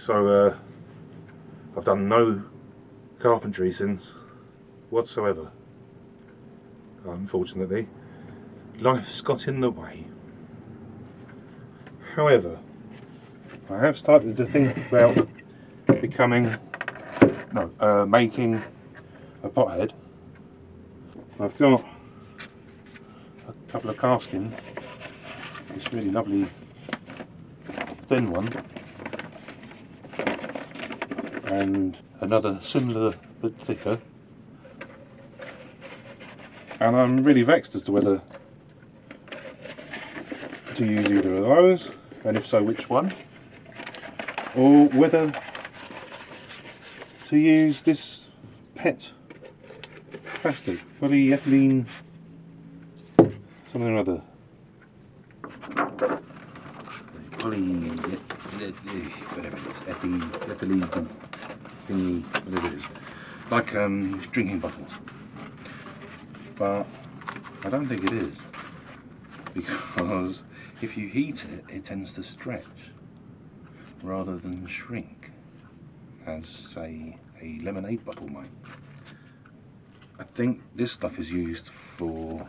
so I've done no carpentry since whatsoever. Unfortunately, life's got in the way. However, I have started to think about making a pothead. I've got a couple of calfskin, this really lovely thin one, and another similar but thicker, and I'm really vexed as to whether to use either of those, and if so which one, or whether to use this pet plastic, polyethylene something or other. Whatever it is, ethylene thingy, whatever it is, like drinking bottles. But I don't think it is, because if you heat it, it tends to stretch rather than shrink, as say a lemonade bottle might. I think this stuff is used for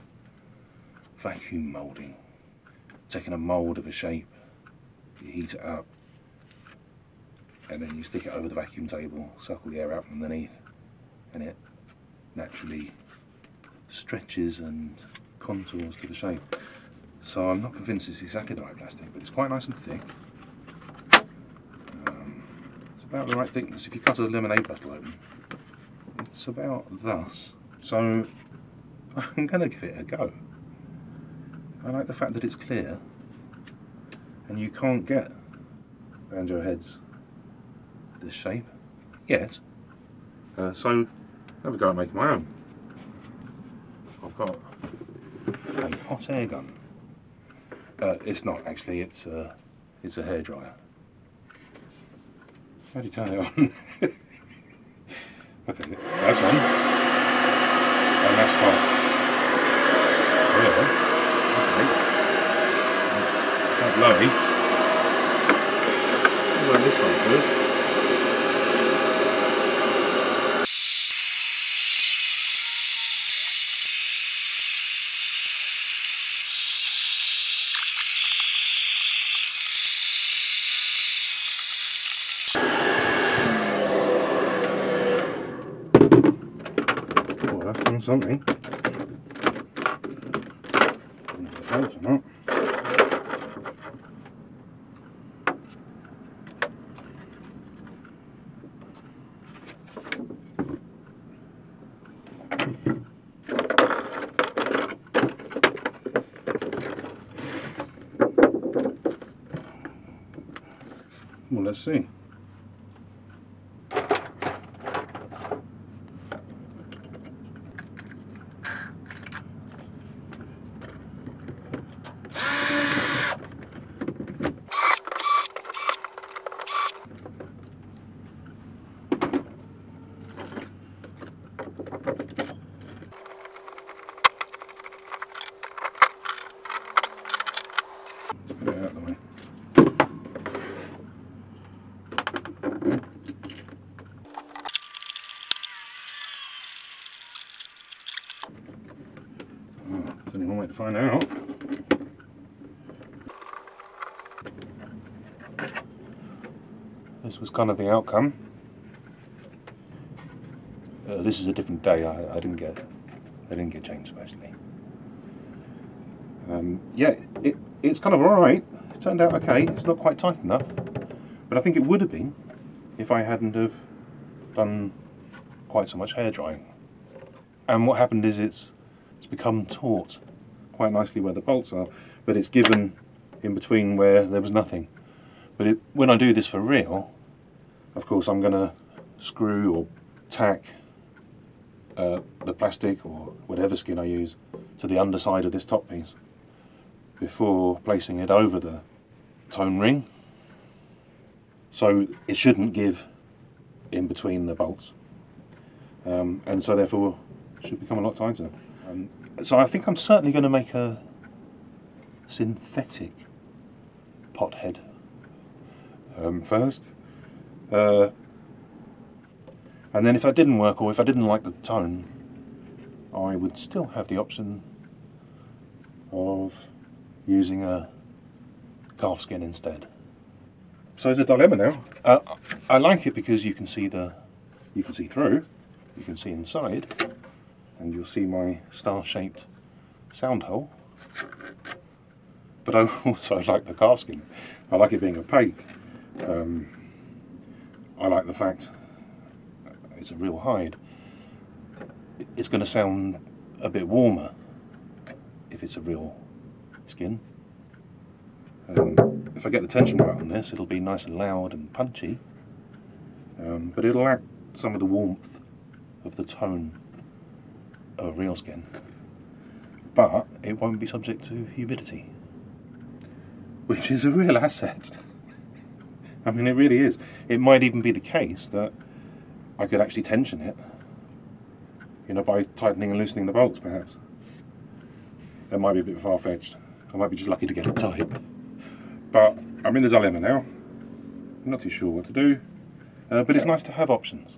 vacuum moulding, taking a mould of a shape, you heat it up, and then you stick it over the vacuum table, suck all the air out from underneath, and it naturally stretches and contours to the shape. So I'm not convinced it's exactly the right plastic, but it's quite nice and thick. It's about the right thickness. If you cut a lemonade bottle open, it's about thus. So I'm going to give it a go. I like the fact that it's clear, and you can't get banjo heads this shape yet. So have a go at making my own. I've got a hot air gun. It's not actually, it's a hairdryer. How do you turn it on? Okay, that's on. And that's hot. Really? Okay. Quite blowy. Well, this one's good. Oh, that's done something. Helps or not. Well, let's see. Get it out of the way. There's only one way to find out. This was kind of the outcome. This is a different day. I didn't get changed specially. Yeah, it's kind of alright. It turned out okay. It's not quite tight enough, but I think it would have been if I hadn't have done quite so much hair drying. And what happened is it's become taut quite nicely where the bolts are, but it's given in between where there was nothing. But when I do this for real, of course I'm going to screw or tack the plastic or whatever skin I use to the underside of this top piece before placing it over the tone ring, so it shouldn't give in between the bolts, and so therefore should become a lot tighter. So I think I'm certainly going to make a synthetic pothead first, And then if that didn't work, or if I didn't like the tone, I would still have the option of using a calf skin instead. So it's a dilemma now. I like it because you can see through, you can see inside, and you'll see my star-shaped sound hole. But I also like the calf skin. I like it being opaque. I like the fact it's a real hide. It's going to sound a bit warmer if it's a real skin. If I get the tension right on this, it'll be nice and loud and punchy, but it'll lack some of the warmth of the tone of a real skin. But it won't be subject to humidity, which is a real asset. I mean, it really is. It might even be the case that I could actually tension it, you know, by tightening and loosening the bolts, perhaps. That might be a bit far-fetched. I might be just lucky to get it tight. But I'm in the dilemma now. I'm not too sure what to do, but it's nice to have options.